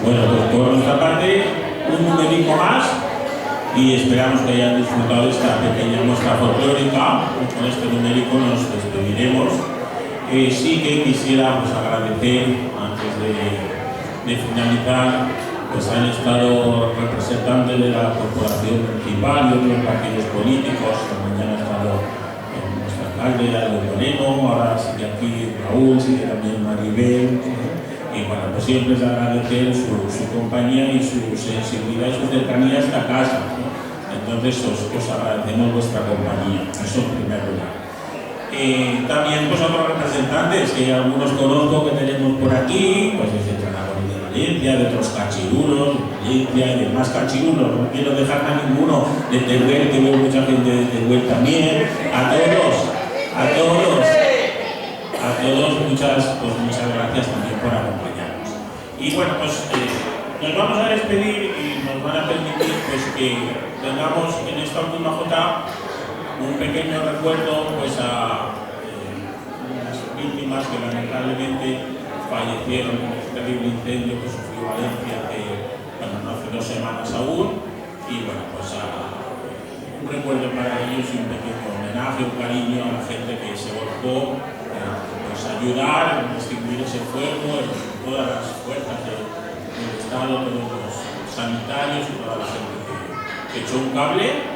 Bueno, pues por nuestra parte, un numerico más y esperamos que hayan disfrutado de esta pequeña muestra folclórica. Con este numerico nos despediremos. Sí que quisiera pues, agradecer, antes de finalizar, pues han estado representantes de la Corporación Municipal y otros partidos políticos. Mañana ha estado nuestro alcalde, Álvaro Moreno, ahora sigue aquí Raúl, sigue también Maribel. Y bueno, pues siempre es agradecer su compañía y su sensibilidad y su cercanía a esta casa, ¿no? Entonces os agradecemos vuestra compañía, eso en primer lugar. También pues otros representantes, que algunos conozco que tenemos por aquí, pues de Tranagón de Valencia, de otros cachirulos, de Valencia y demás cachirulos, no quiero dejar a ninguno, de Teruel, que veo mucha gente de Teruel también, a todos muchas gracias también por acompañarnos. Y bueno, pues nos vamos a despedir y nos van a permitir pues, que tengamos en esta última jota un pequeño recuerdo pues, a unas víctimas que lamentablemente fallecieron en este terrible incendio que sufrió Valencia hace 2 semanas aún. Y bueno, pues un recuerdo para ellos y un pequeño homenaje, un cariño a la gente que se volcó pues ayudar a extinguir ese fuego, todas las fuerzas del Estado, todos los sanitarios y toda la gente que echó un cable.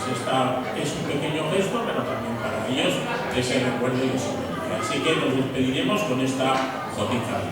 Esta es un pequeño gesto, pero también para ellos ese recuerdo y ese homenaje. Así que nos despediremos con esta jotita.